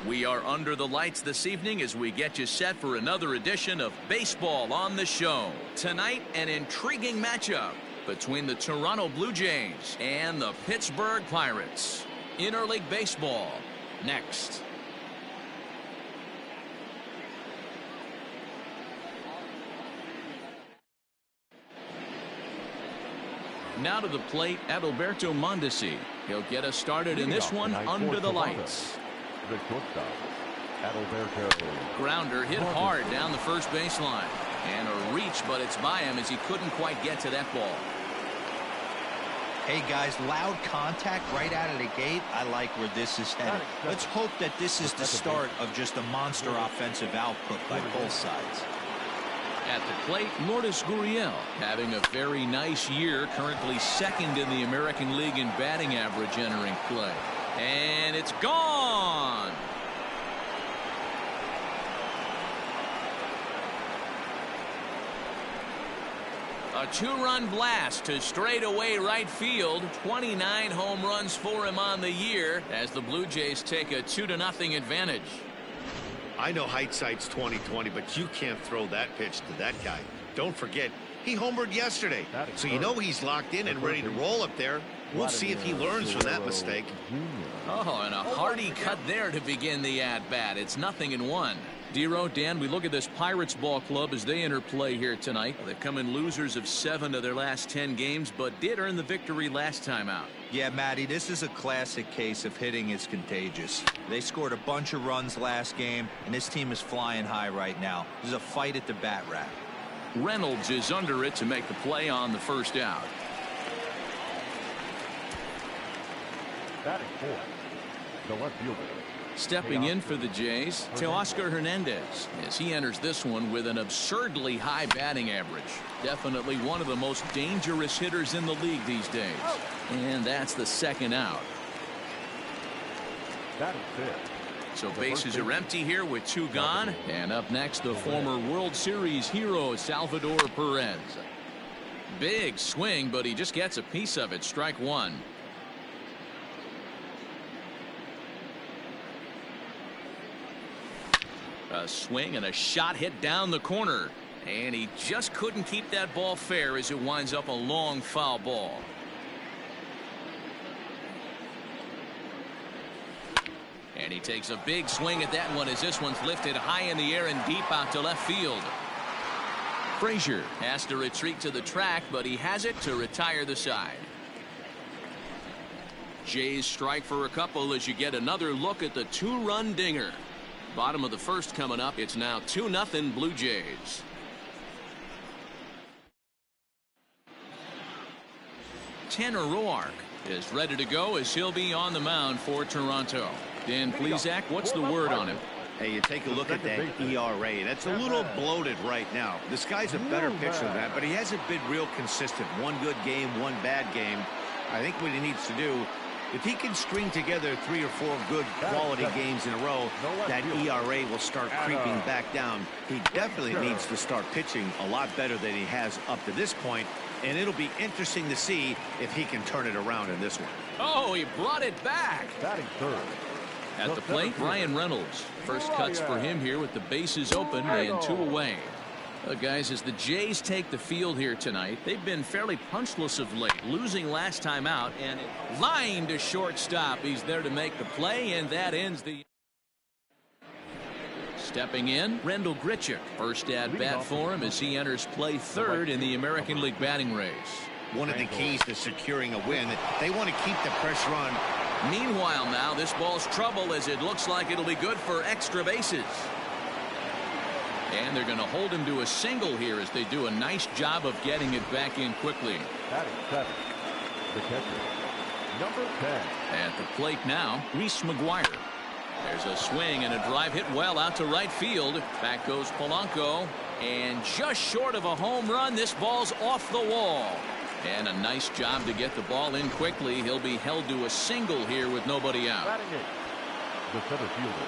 We are under the lights this evening as we get you set for another edition of Baseball on the Show. Tonight, an intriguing matchup between the Toronto Blue Jays and the Pittsburgh Pirates. Interleague Baseball, next. Now to the plate, Adalberto Mondesi. He'll get us started in this one under the lights. The shortstop, Adalberto. Grounder hit hard down the first baseline. And a reach, but it's by him as he couldn't quite get to that ball. Hey guys, loud contact right out of the gate. I like where this is headed. Let's hope that this is the start of just a monster offensive output by both sides. At the plate, Lourdes Gurriel having a very nice year, currently second in the American League in batting average entering play. And it's gone. A two-run blast to straightaway right field. 29 home runs for him on the year as the Blue Jays take a 2-0 advantage. I know hindsight's 20/20, but you can't throw that pitch to that guy. Don't forget, he homered yesterday, so you know he's locked in and ready to roll up there. We'll see if he learns from that mistake. Oh, and a hearty cut there to begin the at-bat. It's 0-1. Dero, Dan, we look at this Pirates ball club as they enter play here tonight. They've come in losers of 7 of their last 10 games, but did earn the victory last time out. Yeah, Matty, this is a classic case of hitting is contagious. They scored a bunch of runs last game, and this team is flying high right now. There's a fight at the bat rack. Reynolds is under it to make the play on the first out. Batting fourth, the left fielder. Stepping in for the Jays, Teoscar Hernandez, as he enters this one with an absurdly high batting average. Definitely one of the most dangerous hitters in the league these days. And that's the second out. Batting fifth. So bases are empty here with 2 gone. And up next, the former World Series hero, Salvador Perez. Big swing, but he just gets a piece of it. Strike 1. A swing and a shot hit down the corner. And he just couldn't keep that ball fair as it winds up a long foul ball. And he takes a big swing at that one as this one's lifted high in the air and deep out to left field. Frazier has to retreat to the track, but he has it to retire the side. Jays strike for a couple as you get another look at the 2-run dinger. Bottom of the first coming up. It's now 2-0 Blue Jays. Tanner Roark is ready to go as he'll be on the mound for Toronto. Dan Plesac, what's the word on him? Hey, you take a look at that ERA. That's a little bloated right now. This guy's a better pitcher than that, but he hasn't been real consistent. One good game, one bad game. I think what he needs to do, if he can string together 3 or 4 good quality games in a row, that ERA will start creeping back down. He definitely needs to start pitching a lot better than he has up to this point, and it'll be interesting to see if he can turn it around in this one. Oh, he brought it back. Batting third. At the plate, Ryan Reynolds. First cuts for him here with the bases open and 2 away. Guys, as the Jays take the field here tonight, they've been fairly punchless of late, losing last time out, and line to shortstop. He's there to make the play, and that ends the... Stepping in, Rendell Grichuk. First at bat for him as he enters play third in the American League batting race. One of the keys to securing a win, they want to keep the pressure on. Meanwhile now, this ball's trouble as it looks like it'll be good for extra bases. And they're going to hold him to a single here as they do a nice job of getting it back in quickly. Batting seventh, the catcher, number 10. At the plate now, Reese McGuire. There's a swing and a drive hit well out to right field. Back goes Polanco. And just short of a home run, this ball's off the wall. And a nice job to get the ball in quickly. He'll be held to a single here with nobody out. Batting eighth, the center fielder.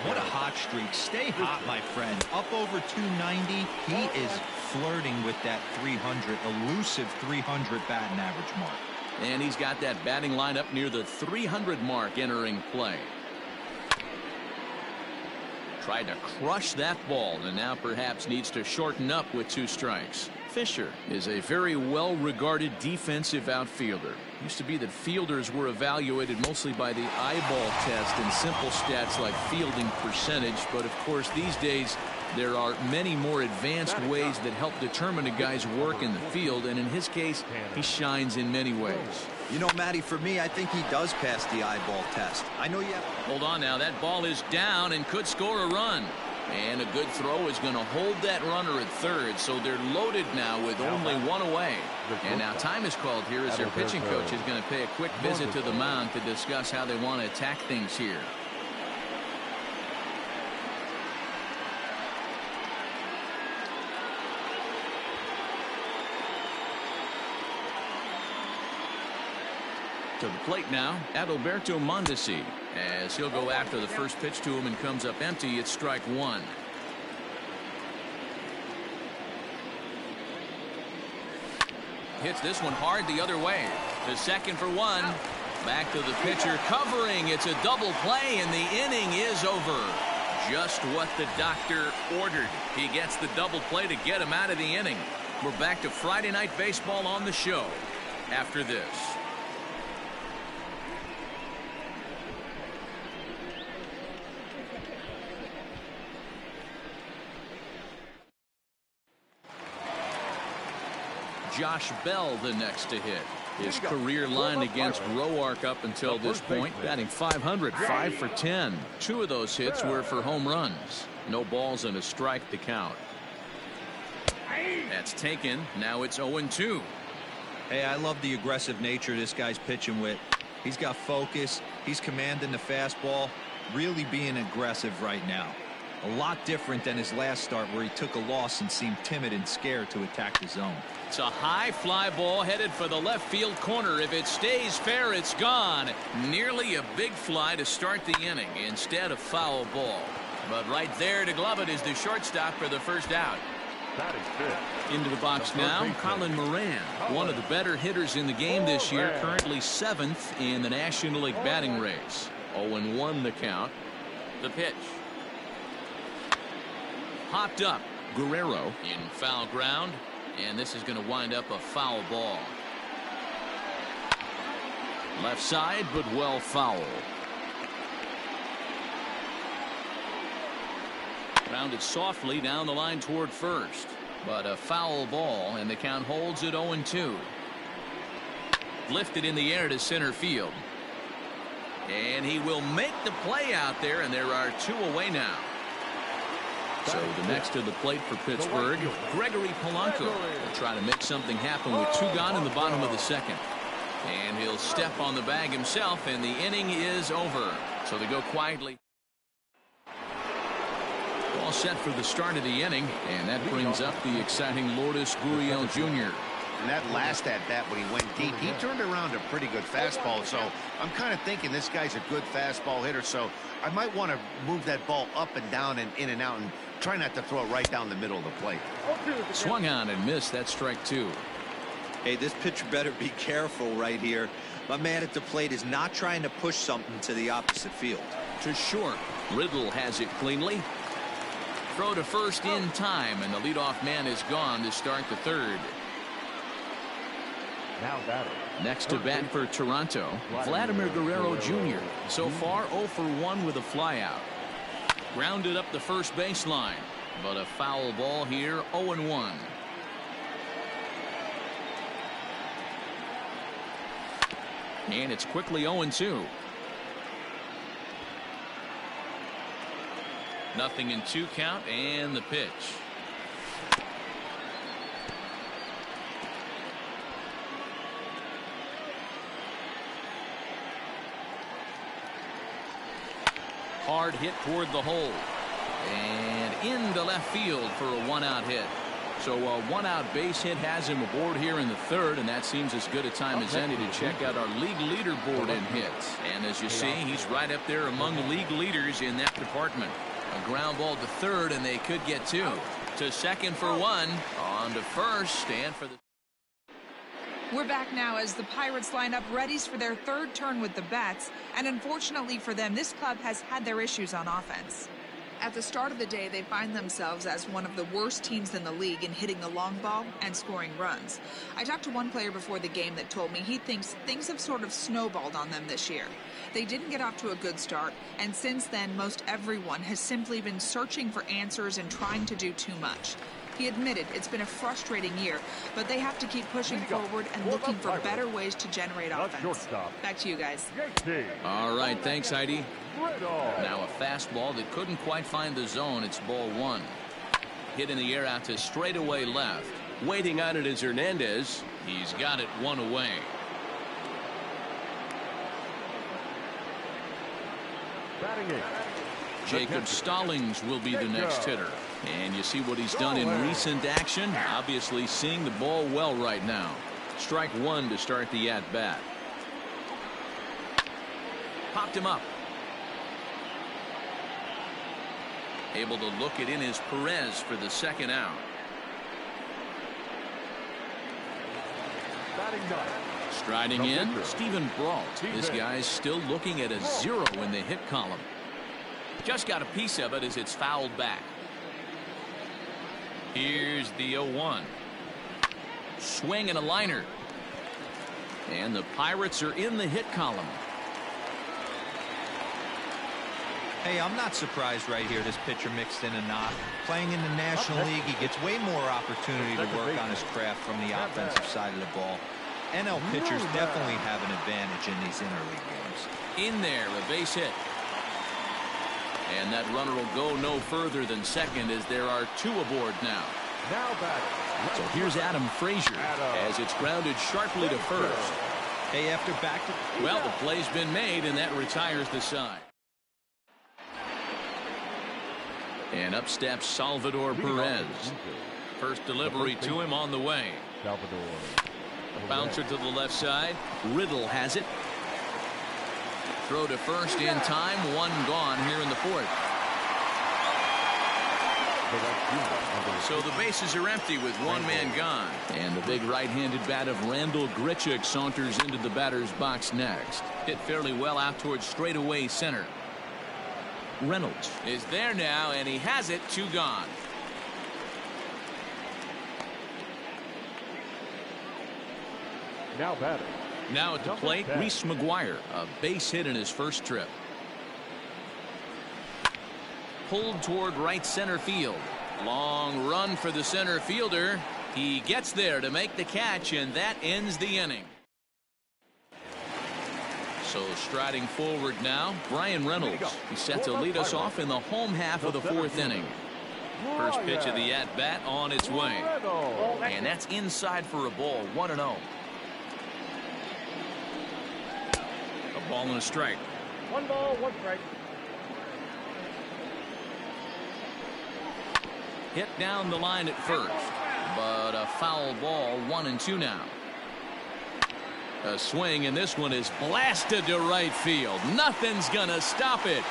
What a hot streak. Stay hot, my friend. Up over 290. He is flirting with that 300, elusive 300 batting average mark. And he's got that batting line up near the 300 mark entering play. Tried to crush that ball and now perhaps needs to shorten up with 2 strikes. Fisher is a very well-regarded defensive outfielder. Used to be that fielders were evaluated mostly by the eyeball test and simple stats like fielding percentage, but of course these days there are many more advanced ways that help determine a guy's work in the field, and in his case he shines in many ways. You know, Matty, for me, I think he does pass the eyeball test. I know you have... Hold on now, that ball is down and could score a run. And a good throw is going to hold that runner at third, so they're loaded now with only 1 away. And now time is called here as their pitching coach is going to pay a quick visit to the mound to discuss how they want to attack things here. To the plate now, Adalberto Mondesi, as he'll go after the first pitch to him and comes up empty. It's strike 1. Hits this one hard the other way. To second for 1. Back to the pitcher covering. It's a double play and the inning is over. Just what the doctor ordered. He gets the double play to get him out of the inning. We're back to Friday Night Baseball on the show after this. Josh Bell the next to hit. His career line against Roark up until this point, batting .500, 5 for 10. 2 of those hits were for home runs. No balls and a strike to count. That's taken. Now it's 0-2. Hey, I love the aggressive nature this guy's pitching with. He's got focus. He's commanding the fastball. Really being aggressive right now. A lot different than his last start where he took a loss and seemed timid and scared to attack the zone. It's a high fly ball headed for the left field corner. If it stays fair, it's gone. Nearly a big fly to start the inning instead of foul ball. But right there to glove it is the shortstop for the first out. Into the box now, Colin Moran, one of the better hitters in the game this year, currently 7th in the National League batting race. 0-1 the count. The pitch. Hopped up. Guerrero in foul ground, and this is going to wind up a foul ball. Left side, but well foul. Grounded softly down the line toward first, but a foul ball, and the count holds at 0-2. Lifted in the air to center field, and he will make the play out there, and there are 2 away now. So the next to the plate for Pittsburgh, Gregory Polanco will try to make something happen with 2 gone in the bottom of the second. And he'll step on the bag himself, and the inning is over. So they go quietly. All set for the start of the inning, and that brings up the exciting Lourdes Gurriel Jr. And that last at bat when he went deep, he turned around a pretty good fastball. So I'm kind of thinking this guy's a good fastball hitter. So I might want to move that ball up and down and in and out and try not to throw it right down the middle of the plate. Swung on and missed. That's strike 2. Hey, this pitcher better be careful right here. My man at the plate is not trying to push something to the opposite field. To short. Riddle has it cleanly. Throw to first in time, and the leadoff man is gone to start the third. Now batting. Next to bat for Toronto, Vladimir Guerrero Jr. So far 0 for 1 with a flyout. Grounded up the first baseline, but a foul ball here. 0-1. And it's quickly 0-2. Nothing in 2 count, and the pitch. Hard hit toward the hole, and into left field for a 1-out hit. So a 1-out base hit has him aboard here in the third, and that seems as good a time as any to check out our league leaderboard in hits. And as you see, he's right up there among the league leaders in that department. A ground ball to third, and they could get 2. To second for 1. On to first, and for the... We're back now as the Pirates line up readies for their 3rd turn with the bats, and unfortunately for them, this club has had their issues on offense. At the start of the day, they find themselves as one of the worst teams in the league in hitting the long ball and scoring runs. I talked to one player before the game that told me he thinks things have sort of snowballed on them this year. They didn't get off to a good start, and since then, most everyone has simply been searching for answers and trying to do too much. He admitted it's been a frustrating year, but they have to keep pushing forward and looking for better ways to generate offense. Back to you guys. All right, thanks, Heidi. Now a fastball that couldn't quite find the zone. It's ball one. Hit in the air out to straightaway left. Waiting on it is Hernandez. He's got it one away. Jacob Stallings will be the next hitter. And you see what he's done in recent action. Obviously seeing the ball well right now. Strike one to start the at-bat. Popped him up. Able to look it in is Perez for the second out. Striding in, Stephen Brault. This guy's still looking at a 0 in the hit column. Just got a piece of it as it's fouled back. Here's the 0-1. Swing and a liner. And the Pirates are in the hit column. Hey, I'm not surprised right here this pitcher mixed in a knock. Playing in the National League, he gets way more opportunity to work on his craft from the offensive side of the ball. NL pitchers definitely have an advantage in these interleague games. In there, a base hit. And that runner will go no further than second as there are two aboard now. So here's Adam Frazier as it's grounded sharply to first. Hey, after back to... Well, the play's been made, and that retires the side. And up steps Salvador Perez. First delivery to him on the way. Bouncer to the left side. Riddle has it. Throw to first in time. One gone here in the fourth. So the bases are empty with one man gone. And the big right-handed bat of Randall Grichuk saunters into the batter's box next. Hit fairly well out towards straightaway center. Reynolds is there now, and he has it. Two gone. Now batting. Now at the plate, Reese McGuire, a base hit in his first trip. Pulled toward right center field. Long run for the center fielder. He gets there to make the catch, and that ends the inning. So striding forward now, Brian Reynolds. He's set to lead us off in the home half of the fourth inning. First pitch of the at-bat on its way. And that's inside for a ball, 1-0. A ball and a strike. 1 ball, 1 strike. Hit down the line at first, but a foul ball, 1-2 now. A swing, and this one is blasted to right field. Nothing's gonna stop it.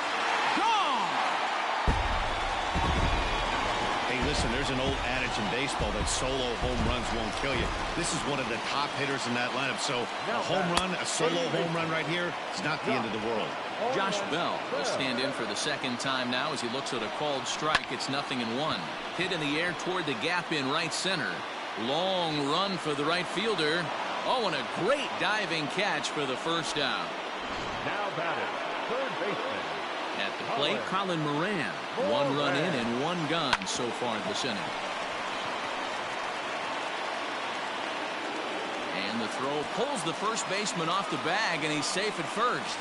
Gone! Hey, listen, there's an old adage in baseball that solo home runs won't kill you. This is one of the top hitters in that lineup. So a home run, a solo home run right here, is not the end of the world. Josh Bell will stand in for the second time now as he looks at a called strike. It's 0-1. Hit in the air toward the gap in right center. Long run for the right fielder. Oh, and a great diving catch for the first out. Now batted, third baseman. At the plate, Colin Moran. One run in and one gone so far this inning. And the throw pulls the first baseman off the bag, and he's safe at first.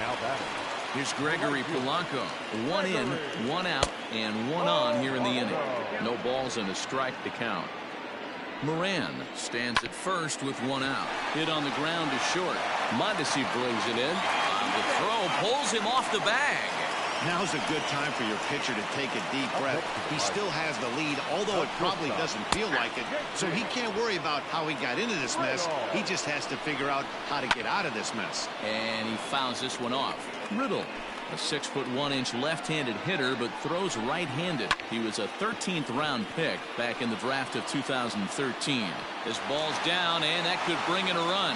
Now batting. Here's Gregory Polanco. One in, one out, and one on here in the inning. No balls and a strike to count. Moran stands at first with one out. Hit on the ground to short. Mondesi brings it in. The throw pulls him off the bag. Now's a good time for your pitcher to take a deep breath. He still has the lead, although it probably doesn't feel like it. So he can't worry about how he got into this mess. He just has to figure out how to get out of this mess. And he fouls this one off. Riddle, a 6'1" left-handed hitter, but throws right-handed. He was a 13th round pick back in the draft of 2013. This ball's down, and that could bring in a run.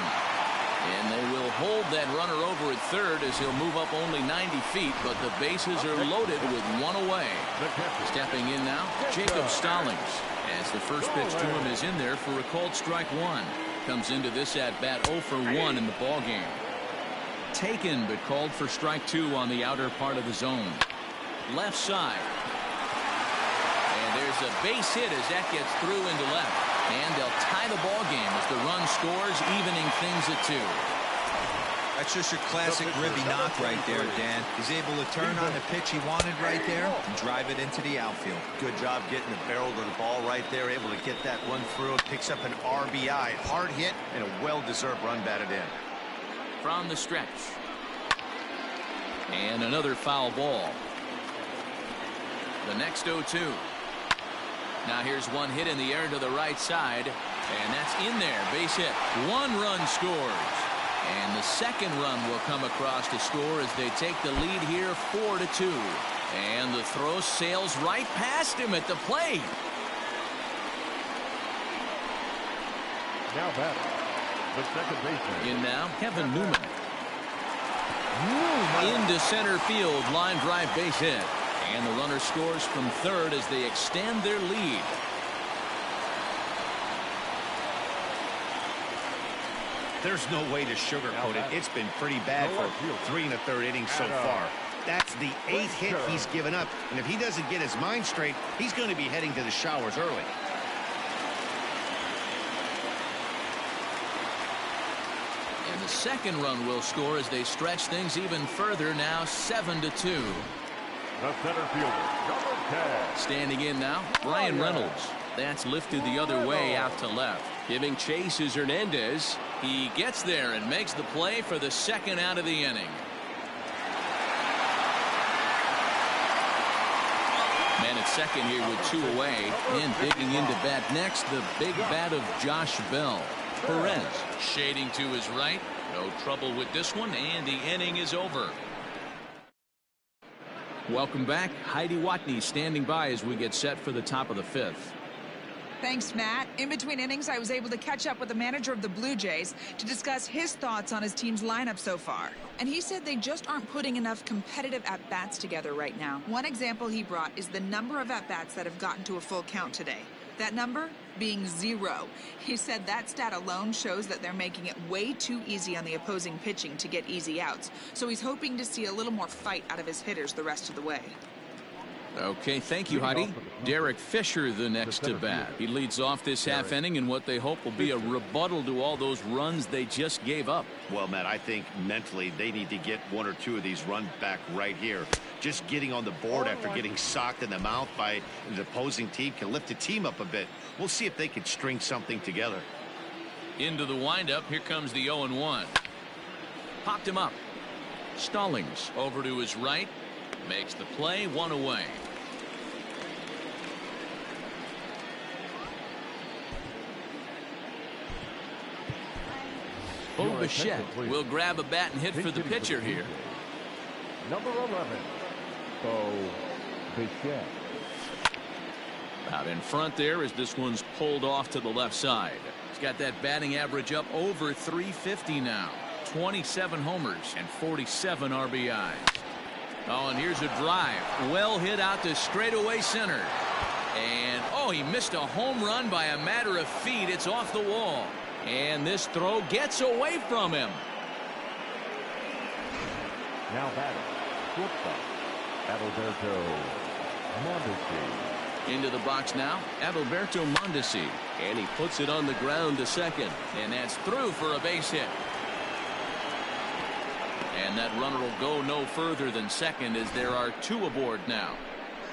And they will hold that runner over at third as he'll move up only 90 feet, but the bases are loaded with one away. Stepping in now, Jacob Stallings, as the first pitch to him is in there for a called strike one. Comes into this at bat 0 for 1 in the ball game. Taken, but called for strike 2 on the outer part of the zone. Left side. And there's a base hit as that gets through into left. And they'll tie the ball game as the run scores, evening things at 2. That's just your classic ribby knock right there, Dan. He's able to turn on the pitch he wanted right there and drive it into the outfield. Good job getting the barrel to the ball right there, able to get that one through. It picks up an RBI. Hard hit and a well-deserved run batted in. From the stretch. And another foul ball. The next 0-2. Now here's one hit in the air to the right side. And that's in there. Base hit. One run scores. And the second run will come across to score as they take the lead here 4-2. And the throw sails right past him at the plate. Now batting, the second baseman. In now, Kevin Newman. Into center field, line drive base hit. And the runner scores from third as they extend their lead. There's no way to sugarcoat it. It's been pretty bad for 3 1/3 innings so far. That's the 8th hit he's given up. And if he doesn't get his mind straight, he's going to be heading to the showers early. And the second run will score as they stretch things even further, now 7-2. The center fielder, number 10. Standing in now, Brian Reynolds. That's lifted the other way out to left. Giving chase is Hernandez. He gets there and makes the play for the second out of the inning. Man at second here with 2 away. And digging into bat next, the big bat of Josh Bell. Perez shading to his right. No trouble with this one, and the inning is over. Welcome back. Heidi Watney standing by as we get set for the top of the 5th. Thanks, Matt. In between innings, I was able to catch up with the manager of the Blue Jays to discuss his thoughts on his team's lineup so far. And he said they just aren't putting enough competitive at-bats together right now. One example he brought is the number of at-bats that have gotten to a full count today. That number being 0. He said that stat alone shows that they're making it way too easy on the opposing pitching to get easy outs. So he's hoping to see a little more fight out of his hitters the rest of the way. Okay, thank you, Heidi. Derek Fisher the next to bat. He leads off this half inning in what they hope will be a rebuttal to all those runs they just gave up. Well, Matt, I think mentally they need to get 1 or 2 of these runs back right here. Just getting on the board after getting socked in the mouth by the opposing team can lift the team up a bit. We'll see if they can string something together. Into the windup, here comes the 0-1. Popped him up. Stallings over to his right. Makes the play, 1 away. Bo Bichette will grab a bat and hit for the pitcher here. Number 11, Bo Bichette. Out in front there as this one's pulled off to the left side. He's got that batting average up over 350 now. 27 homers and 47 RBIs. Oh, and here's a drive. Well hit out to straightaway center. And, oh, he missed a home run by a matter of feet. It's off the wall. And this throw gets away from him. Now batting, shortstop, Adalberto Mondesi. Into the box now, Adalberto Mondesi. And he puts it on the ground to second. And that's through for a base hit. And that runner will go no further than second as there are 2 aboard now.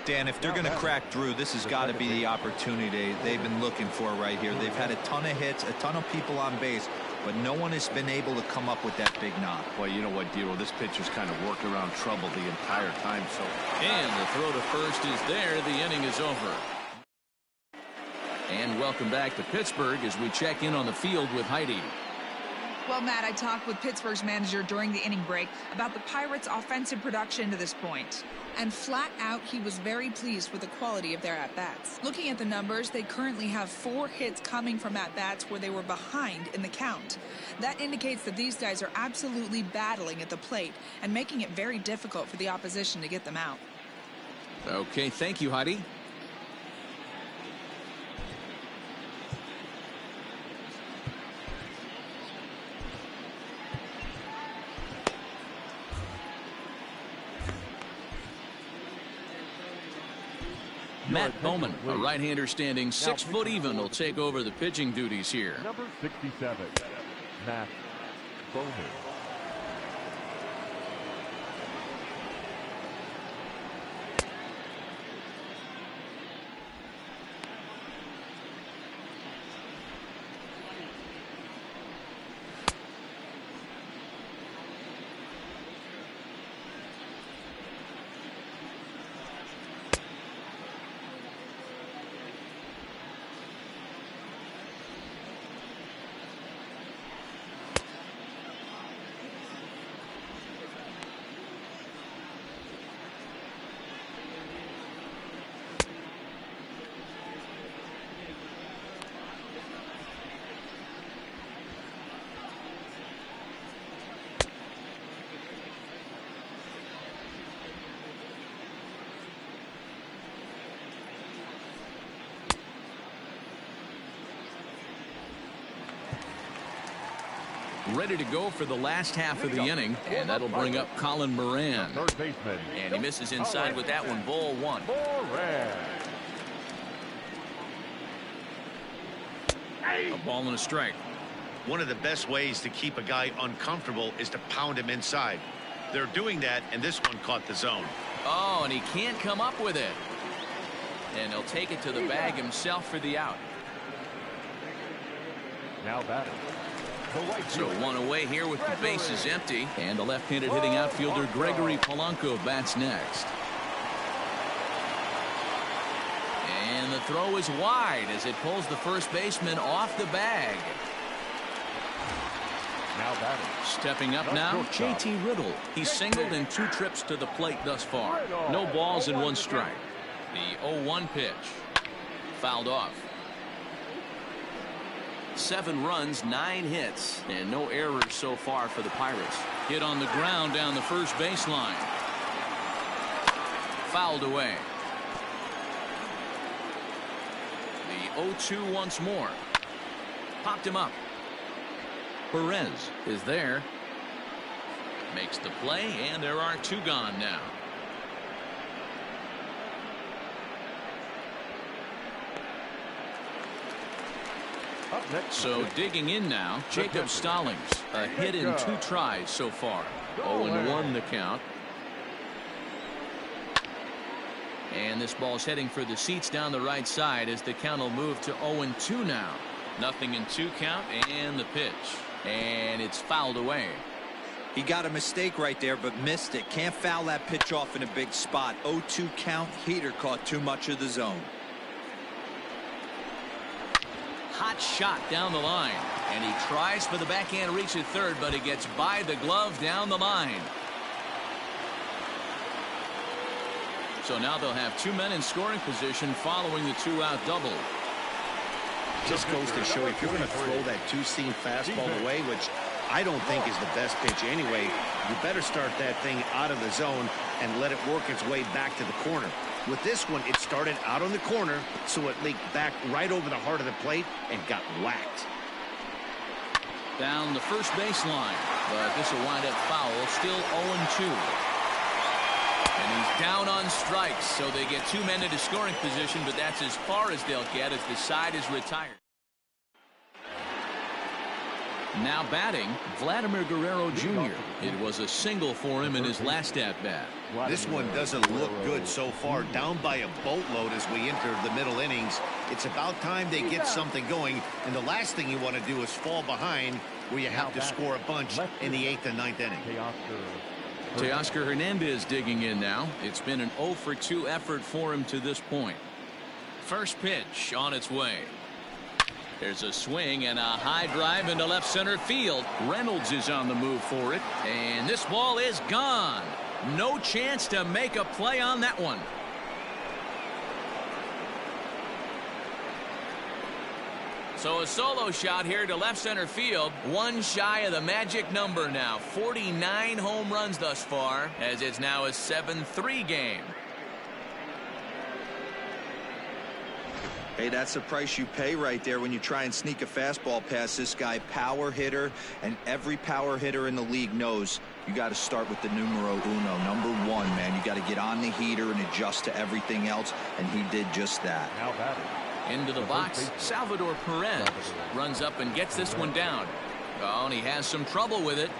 Dan, if they're going to crack through, this has got to be the opportunity they've been looking for right here. They've had a ton of hits, a ton of people on base, but no one has been able to come up with that big knock. Well, you know what, Dero, this pitcher's kind of worked around trouble the entire time. So, and the throw to first is there. The inning is over. And welcome back to Pittsburgh as we check in on the field with Heidi. Well, Matt, I talked with Pittsburgh's manager during the inning break about the Pirates' offensive production to this point. And flat out, he was very pleased with the quality of their at-bats. Looking at the numbers, they currently have 4 hits coming from at-bats where they were behind in the count. That indicates that these guys are absolutely battling at the plate and making it very difficult for the opposition to get them out. Okay, thank you, Heidi. Matt Bowman, a right-hander standing 6 foot even, will take over the pitching duties here. Number 67, Matt Bowman. Ready to go for the last half of the inning, and that'll bring up Colin Moran. Third baseman. And he misses inside with that one. Ball 1. Moran. A ball and a strike. One of the best ways to keep a guy uncomfortable is to pound him inside. They're doing that, and this one caught the zone. Oh, and he can't come up with it. And he'll take it to the bag himself for the out. Now batting. So 1 away here with the bases empty, and the left-handed hitting outfielder Gregory Polanco bats next. And the throw is wide as it pulls the first baseman off the bag. Now batting. Stepping up now, JT Riddle. He's singled in 2 trips to the plate thus far. No balls and 1 strike. The 0-1 pitch. Fouled off. 7 runs, 9 hits, and no errors so far for the Pirates. Hit on the ground down the first baseline. Fouled away. The 0-2 once more. Popped him up. Perez is there. Makes the play, and there are 2 gone now. So digging in now, Jacob Stallings, a hit in 2 tries so far. 0-1 the count. And this ball's heading for the seats down the right side as the count will move to 0-2 now. Nothing in 2 count, and the pitch. And it's fouled away. He got a mistake right there, but missed it. Can't foul that pitch off in a big spot. 0-2 count. Heater caught too much of the zone. Hot shot down the line, and he tries for the backhand reach at third, but it gets by the glove down the line. So now they'll have 2 men in scoring position following the 2-out double. Just goes to show if you're going to throw that 2-seam fastball away, which I don't think is the best pitch anyway, you better start that thing out of the zone and let it work its way back to the corner. With this one, it started out on the corner, so it leaked back right over the heart of the plate and got whacked. Down the first baseline, but this will wind up foul. Still 0-2. And he's down on strikes, so they get 2 men into scoring position, but that's as far as they'll get as the side is retired. Now batting, Vladimir Guerrero Jr. It was a single for him in his last at-bat. This one doesn't look good so far. Down by a boatload as we enter the middle innings. It's about time they get something going, and the last thing you want to do is fall behind where you have to score a bunch in the 8th and 9th inning. Teoscar Hernandez digging in now. It's been an 0-for-2 effort for him to this point. First pitch on its way. There's a swing and a high drive into left center field. Reynolds is on the move for it, and this ball is gone. No chance to make a play on that one. So a solo shot here to left center field. One shy of the magic number now. 49 home runs thus far, as it's now a 7-3 game. Hey, that's the price you pay right there when you try and sneak a fastball past this guy. Power hitter, and every power hitter in the league knows you got to start with the numero uno, number one, man. You got to get on the heater and adjust to everything else, and he did just that. Now batting. Into the box, Salvador Perez runs up and gets this one down. Oh, and he has some trouble with it.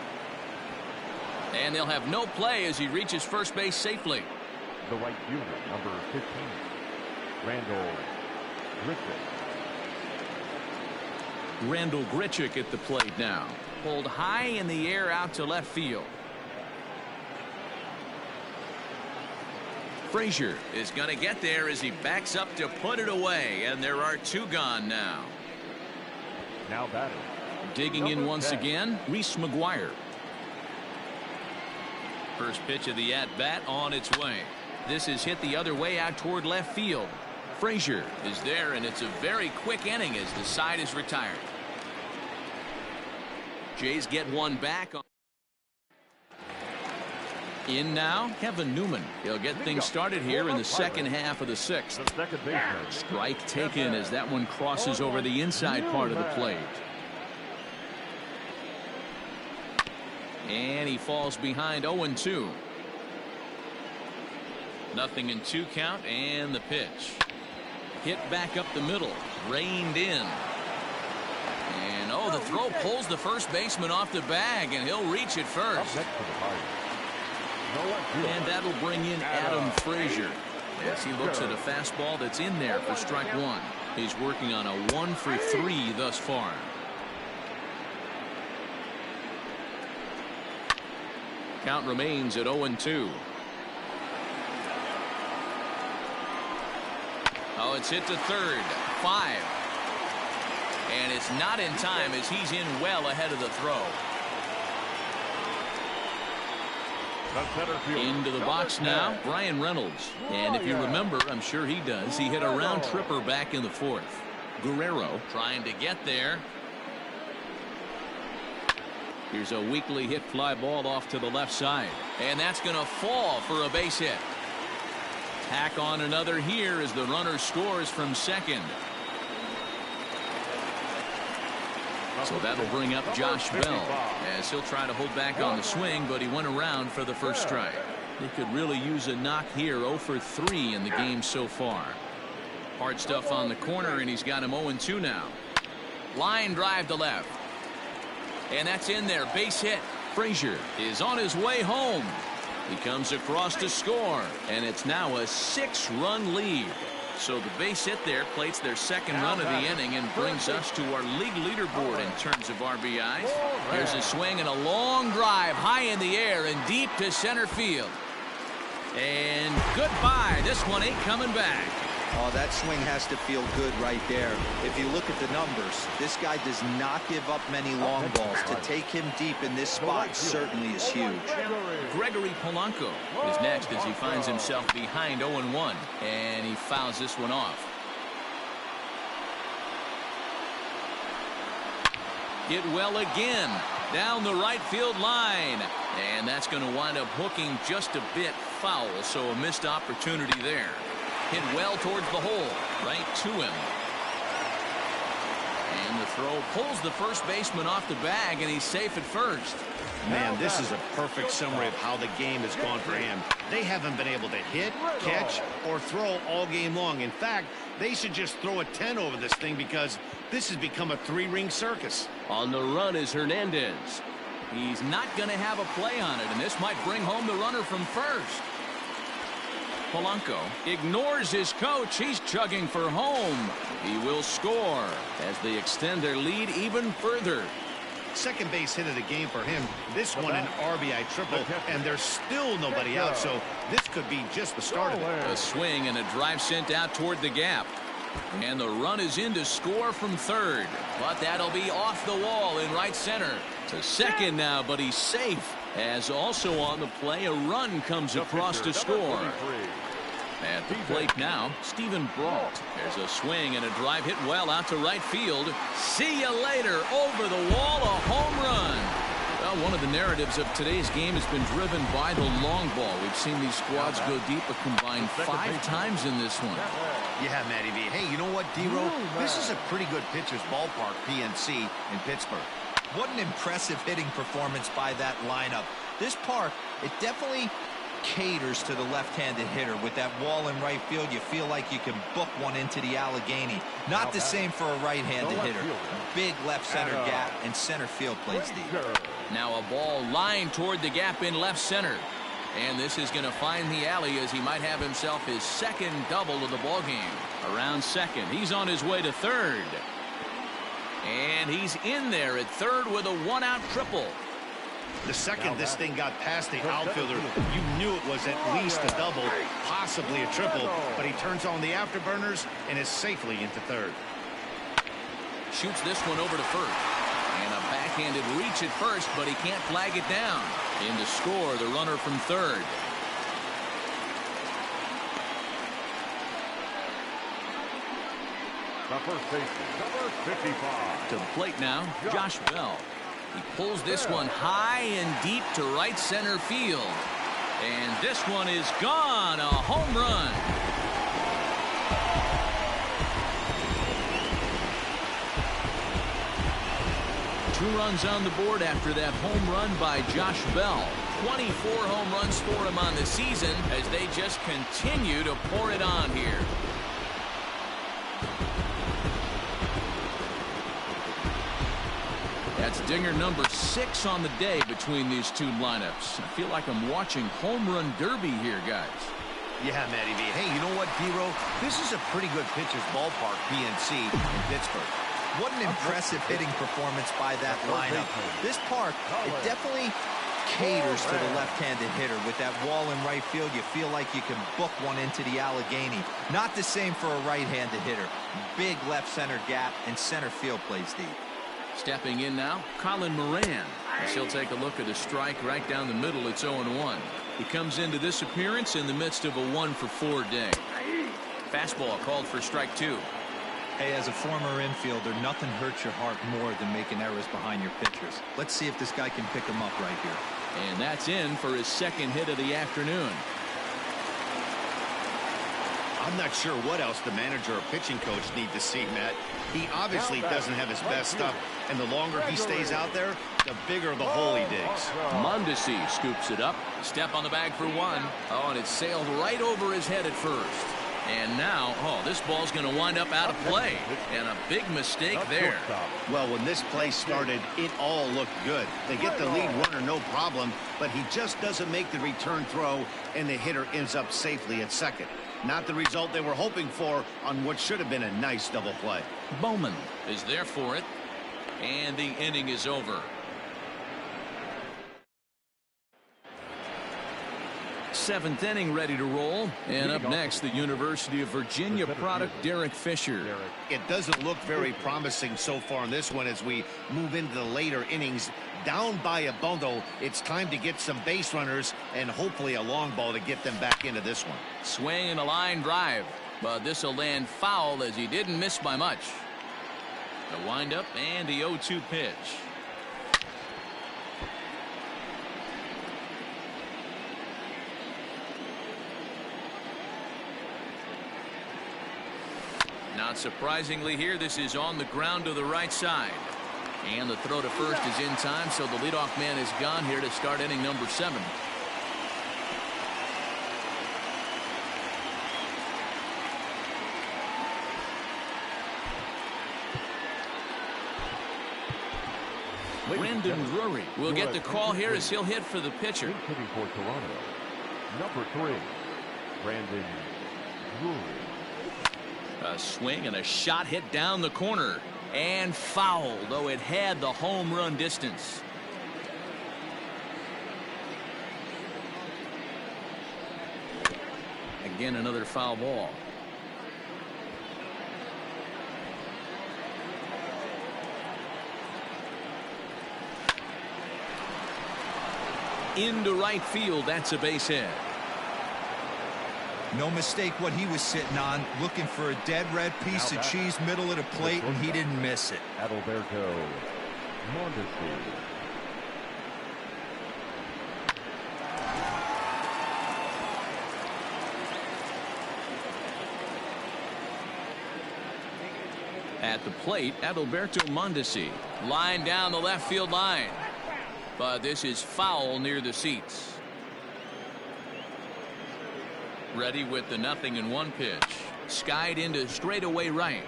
And they'll have no play as he reaches first base safely. The right fielder, number 15, Randall Grichuk. Randall Grichuk at the plate now. Pulled high in the air out to left field. Frazier is going to get there as he backs up to put it away, and there are two gone now. Now batting. Digging in once again, Reese McGuire. First pitch of the at-bat on its way. This is hit the other way out toward left field. Frazier is there, and it's a very quick inning as the side is retired. Jays get one back. In now, Kevin Newman. He'll get things started here in the second half of the sixth. Strike taken as that one crosses over the inside part of the plate. And he falls behind 0-2. Nothing in 2 count, and the pitch. Hit back up the middle. Reined in. And oh, the throw pulls the first baseman off the bag, and he'll reach it first. And that'll bring in Adam Frazier as he looks at a fastball that's in there for strike one. He's working on a 1-for-3 thus far. Count remains at 0-2. Oh, it's hit to third. 5. And it's not in time as he's in well ahead of the throw. Into the box now, Brian Reynolds. And if you remember, I'm sure he does, he hit a round tripper back in the 4th. Guerrero trying to get there. Here's a weakly hit fly ball off to the left side. And that's going to fall for a base hit. Tack on another here as the runner scores from second. So that'll bring up Josh Bell as he'll try to hold back on the swing, but he went around for the first strike. He could really use a knock here. 0-for-3 in the game so far. Hard stuff on the corner, and he's got him 0-2 now. Line drive to left. And that's in there. Base hit. Frazier is on his way home. He comes across to score, and it's now a 6-run lead. So the base hit there plates their second run of the inning and brings us to our league leaderboard in terms of RBIs. Here's a swing and a long drive high in the air and deep to center field. And goodbye. This one ain't coming back. Oh, that swing has to feel good right there. If you look at the numbers, this guy does not give up many long balls. To take him deep in this spot certainly is huge. Gregory Polanco is next as he finds himself behind 0-1, and he fouls this one off. Hit well again down the right field line, and that's going to wind up hooking just a bit foul, so a missed opportunity there. Hit well towards the hole, right to him. And the throw pulls the first baseman off the bag, and he's safe at first. Man, this is a perfect summary of how the game has gone for him. They haven't been able to hit, catch, or throw all game long. In fact, they should just throw a 10 over this thing because this has become a 3-ring circus. On the run is Hernandez. He's not going to have a play on it, and this might bring home the runner from first. Polanco ignores his coach. He's chugging for home. He will score as they extend their lead even further. Second base hit of the game for him. This one an RBI triple, and there's still nobody out, so this could be just the start of it. A swing and a drive sent out toward the gap. And the run is in to score from third. But that'll be off the wall in right center. To second now, but he's safe. As also on the play, a run comes across to score. At the plate now, Stephen Brault. There's a swing and a drive hit well out to right field. See you later. Over the wall, a home run. Well, one of the narratives of today's game has been driven by the long ball. We've seen these squads go deep a combined 5 times in this one. Yeah, Matty V. Hey, you know what, D-Row? This is a pretty good pitcher's ballpark, PNC, in Pittsburgh. What an impressive hitting performance by that lineup. This park, it definitely caters to the left-handed hitter. With that wall in right field, you feel like you can book one into the Allegheny. Not the same for a right-handed hitter. Big left center gap, and center field plays deep. Now a ball lined toward the gap in left center. And this is going to find the alley as he might have himself his second double of the ball game. Around second, he's on his way to third. And he's in there at third with a one-out triple. The second this thing got past the outfielder, you knew it was at least a double, possibly a triple, but he turns on the afterburners and is safely into third. Shoots this one over to first. And a backhanded reach at first, but he can't flag it down. In to score, the runner from third. The first baseman, number 55. To the plate now, Josh Bell. He pulls this one high and deep to right center field. And this one is gone. A home run. Two runs on the board after that home run by Josh Bell. 24 home runs for him on the season as they just continue to pour it on here. That's dinger number 6 on the day between these two lineups. I feel like I'm watching home run derby here, guys. Yeah, Matty V. Hey, you know what, D-Row? This is a pretty good pitcher's ballpark, PNC, in Pittsburgh. What an impressive hitting performance by that lineup. This park, it definitely caters to the left-handed hitter. With that wall in right field, you feel like you can book one into the Allegheny. Not the same for a right-handed hitter. Big left center gap, and center field plays deep. Stepping in now, Colin Moran. As he'll take a look at a strike right down the middle. It's 0-1. He comes into this appearance in the midst of a 1-for-4 day. Fastball called for strike 2. Hey, as a former infielder, nothing hurts your heart more than making errors behind your pitchers. Let's see if this guy can pick them up right here. And that's in for his second hit of the afternoon. I'm not sure what else the manager or pitching coach need to see, Matt. He obviously doesn't have his best stuff, and the longer he stays out there, the bigger the hole he digs. Mondesi scoops it up. Step on the bag for one. Oh, and it sailed right over his head at first. And now, this ball's going to wind up out of play. And a big mistake there. Well, when this play started, it all looked good. They get the lead runner, no problem, but he just doesn't make the return throw, and the hitter ends up safely at second. Not the result they were hoping for on what should have been a nice double play. Bowman is there for it. And the inning is over. Seventh inning ready to roll. And up next, the University of Virginia product, Derek Fisher. It doesn't look very promising so far in this one as we move into the later innings. Down by a bundle, it's time to get some base runners and hopefully a long ball to get them back into this one. Swing and a line drive. But this will land foul as he didn't miss by much. The windup and the 0-2 pitch. Not surprisingly here, this is on the ground to the right side. And the throw to first is in time, so the leadoff man is gone here to start inning number 7. Brandon Drury will get the call here as he'll hit for the pitcher. Hitting for Toronto, number 3, Brandon Drury. A swing and a shot hit down the corner. And foul, though it had the home run distance. Again, another foul ball. into right field. That's a base hit. No mistake what he was sitting on, looking for a dead red piece of cheese middle of the plate, and he didn't miss it. Adalberto Mondesi. At the plate, Adalberto Mondesi. Line down the left field line. But this is foul near the seats. Ready with the 0-1 pitch. Skied into straightaway right.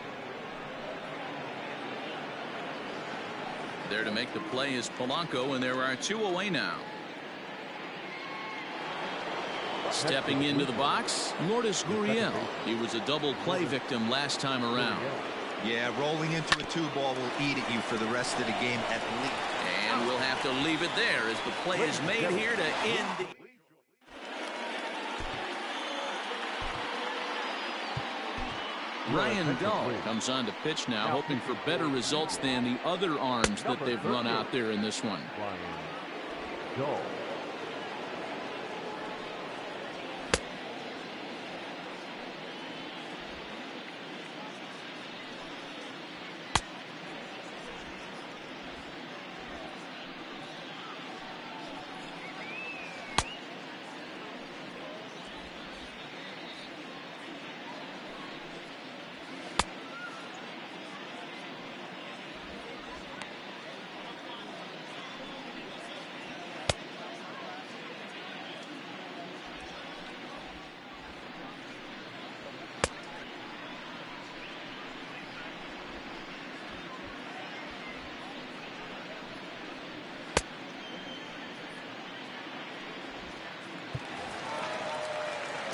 There to make the play is Polanco, and there are 2 away now. Stepping into the box, Lourdes Gurriel. He was a double play victim last time around. Yeah, rolling into a 2-ball will eat at you for the rest of the game at least. And we'll have to leave it there as the play is made here to end the... Ryan Dahl comes on to pitch now, hoping for better results than the other arms that they've run out there in this one. Ryan Dahl.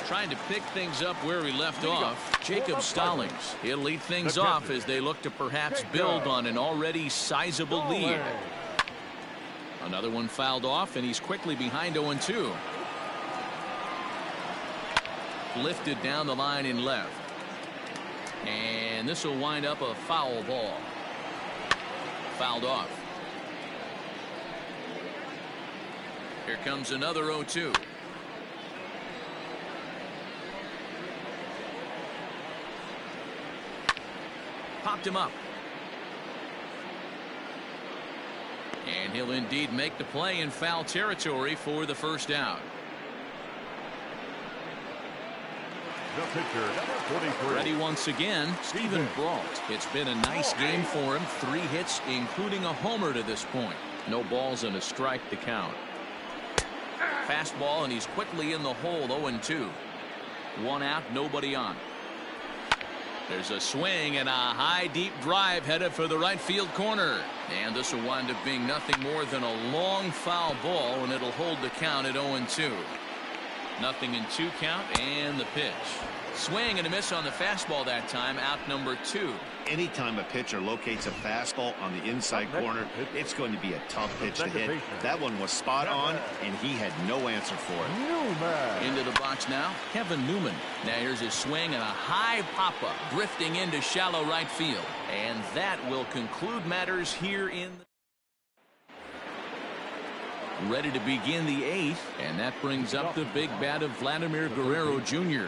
Trying to pick things up where he left off, Jacob Stallings. He'll lead things off as they look to perhaps build on an already sizable lead. Another one fouled off, and he's quickly behind 0-2. Lifted down the line in left. And this will wind up a foul ball. Fouled off. Here comes another 0-2. Popped him up. And he'll indeed make the play in foul territory for the first out. The pitcher, number 43. Ready once again, Stephen Brault. It's been a nice game for him. 3 hits, including a homer to this point. No balls and a strike to count. Fastball, and he's quickly in the hole. 0-2. 1 out, nobody on. There's a swing and a high deep drive headed for the right field corner. And this will wind up being nothing more than a long foul ball, and it'll hold the count at 0-2. 0-2 count, and the pitch. Swing and a miss on the fastball that time, out number 2. Anytime a pitcher locates a fastball on the inside corner, it's going to be a tough pitch to hit. That one was spot on, and he had no answer for it. Into the box now, Kevin Newman. Now here's his swing and a high pop-up, drifting into shallow right field. And that will conclude matters here in the... Ready to begin the 8th, and that brings up the big bat of Vladimir Guerrero Jr.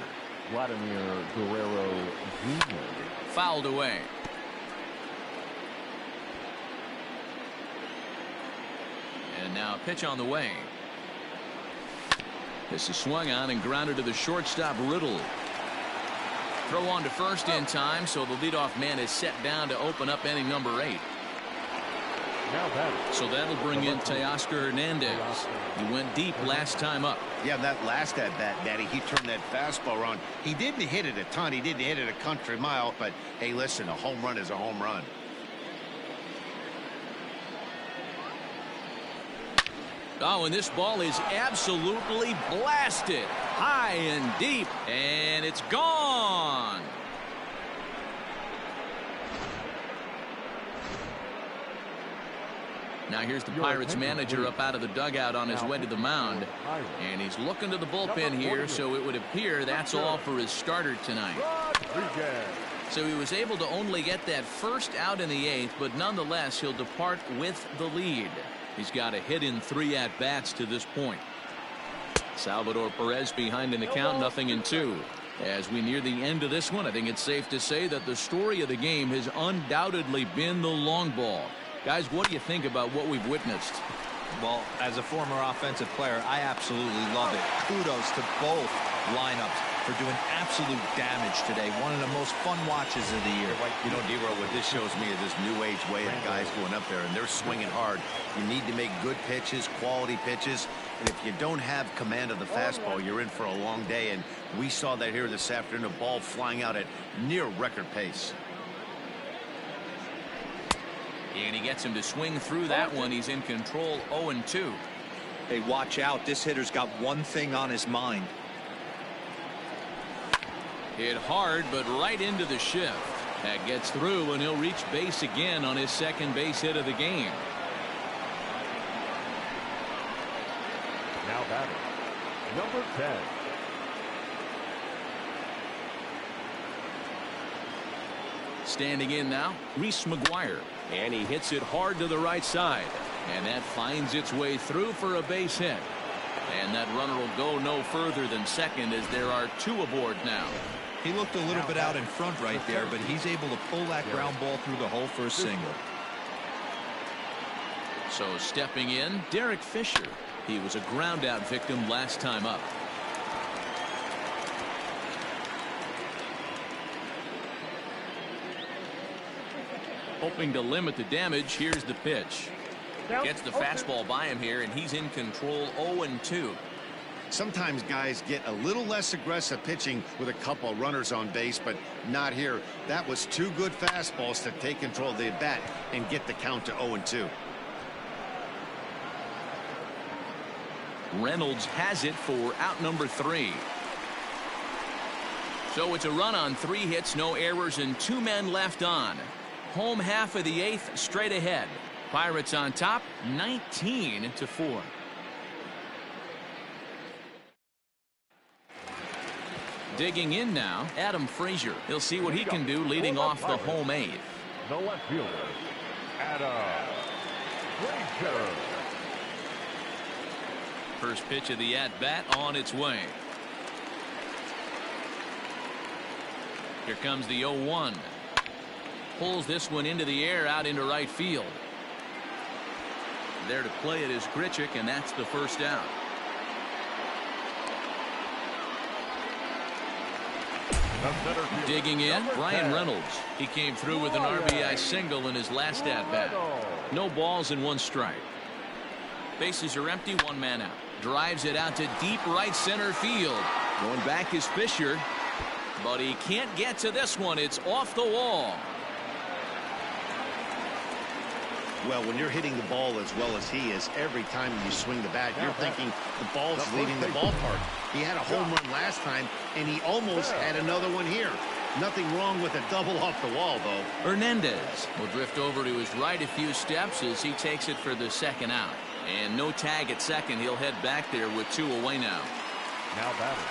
Vladimir Guerrero Jr. Fouled away. And now a pitch on the way. This is swung on and grounded to the shortstop Riddle. Throw on to first in time, so the leadoff man is set down to open up inning number 8. So that'll bring in Teoscar Hernandez. He went deep last time up. Yeah, that last at bat, Daddy, he turned that fastball around. He didn't hit it a ton. He didn't hit it a country mile. But, hey, listen, a home run is a home run. Oh, and this ball is absolutely blasted. High and deep. And it's gone. Now here's the Pirates manager up out of the dugout on his way to the mound. And he's looking to the bullpen here, so it would appear that's all for his starter tonight. So he was able to only get that first out in the 8th, but nonetheless he'll depart with the lead. He's got a hit in 3 at-bats to this point. Salvador Perez behind in the count, 0-2. As we near the end of this one, I think it's safe to say that the story of the game has undoubtedly been the long ball. Guys, what do you think about what we've witnessed? Well, as a former offensive player, I absolutely love it. Kudos to both lineups for doing absolute damage today. One of the most fun watches of the year. You know, D-Row, what this shows me is this new age way of guys going up there, and they're swinging hard. You need to make good pitches, quality pitches, and if you don't have command of the fastball, you're in for a long day, and we saw that here this afternoon, a ball flying out at near record pace. And he gets him to swing through that one. He's in control, 0-2. Hey, watch out. This hitter's got one thing on his mind. Hit hard, but right into the shift. That gets through, and he'll reach base again on his second base hit of the game. Now batting, number 10. Standing in now, Reese McGuire. And he hits it hard to the right side. And that finds its way through for a base hit. And that runner will go no further than second as there are 2 aboard now. He looked a little bit out in front right there, but he's able to pull that ground ball through the hole for a single. So stepping in, Derek Fisher. He was a ground out victim last time up. Hoping to limit the damage, here's the pitch. Gets the fastball by him here, and he's in control, 0-2. Sometimes guys get a little less aggressive pitching with a couple of runners on base, but not here. That was 2 good fastballs to take control of the bat and get the count to 0-2. Reynolds has it for out number 3. So it's a run on 3 hits, no errors, and 2 men left on. Home half of the 8th, straight ahead. Pirates on top, 19-4. Digging in now, Adam Frazier. He'll see what he can do leading off the home 8th. The left fielder, Adam Frazier. First pitch of the at-bat on its way. Here comes the 0-1. Pulls this one into the air out into right field. There to play it is Grichuk, and that's the first out. Digging in, Brian Reynolds. He came through with an RBI single in his last at-bat. No balls and 1 strike. Bases are empty, 1 man out. Drives it out to deep right center field. Going back is Fisher, but he can't get to this one. It's off the wall. Well, when you're hitting the ball as well as he is, every time you swing the bat, you're thinking the ball's leaving the ballpark. He had a home run last time, and he almost had another one here. Nothing wrong with a double off the wall, though. Hernandez will drift over to his right a few steps as he takes it for the second out. And no tag at second. He'll head back there with 2 away now. Now batting,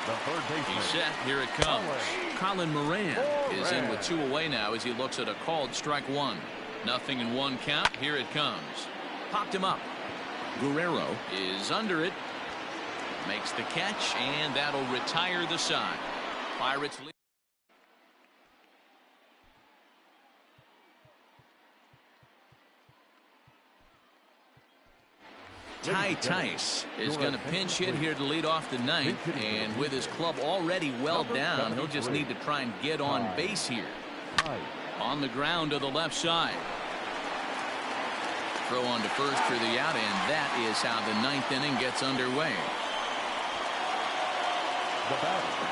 the third baseman. He's set. Here it comes. Colin Moran is in with 2 away now as he looks at a called strike 1. 0-1 count. Here it comes. Popped him up. Guerrero is under it. Makes the catch, and that'll retire the side. Pirates lead. Ty Tice is going to pinch hit here to lead off the 9th, and with his club already well down, he'll just need to try and get on base here. On the ground to the left side. Throw on to first for the out, and that is how the 9th inning gets underway.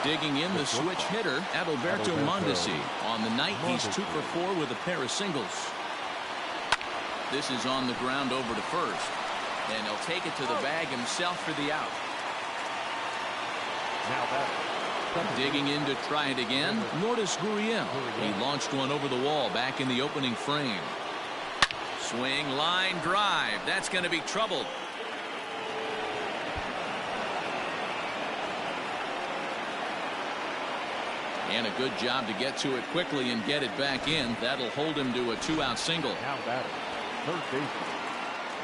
Digging in, the switch hitter, Adalberto Mondesi. On the night, he's 2 for 4 with a pair of singles. This is on the ground over to first. And he'll take it to the bag himself for the out. Digging in to try it again, Lourdes Gurriel. He launched one over the wall back in the opening frame. Swing, line, drive. That's going to be trouble. And a good job to get to it quickly and get it back in. That'll hold him to a 2-out single. Now batting, third baseman,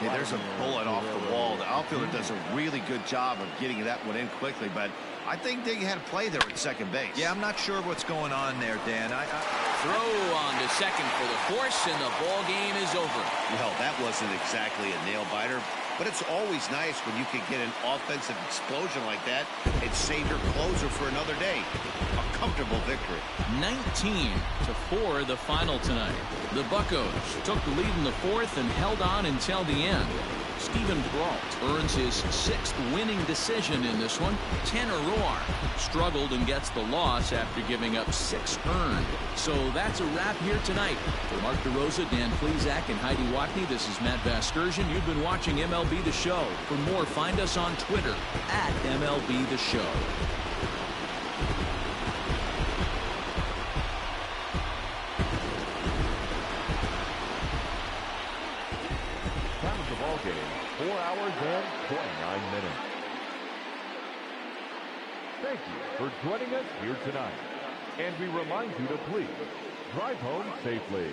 Hey, there's a bullet off the wall. The outfielder does a really good job of getting that one in quickly, but I think they had a play there at second base. Yeah, I'm not sure what's going on there, Dan. Throw on to second for the force, and the ball game is over. Well, that wasn't exactly a nail-biter, but it's always nice when you can get an offensive explosion like that and save your closer for another day. A comfortable victory. 19-4 the final tonight. The Buccos took the lead in the fourth and held on until the end. Steven Brault earns his 6th winning decision in this one. Tanner Roar struggled and gets the loss after giving up 6 earned. So that's a wrap here tonight. For Mark DeRosa, Dan Plesac, and Heidi Watney, this is Matt Vasgersian. You've been watching MLB The Show. For more, find us on Twitter at MLB The Show. Time of the ball game, 4 hours and 29 minutes. Thank you for joining us here tonight. And we remind you to please drive home safely.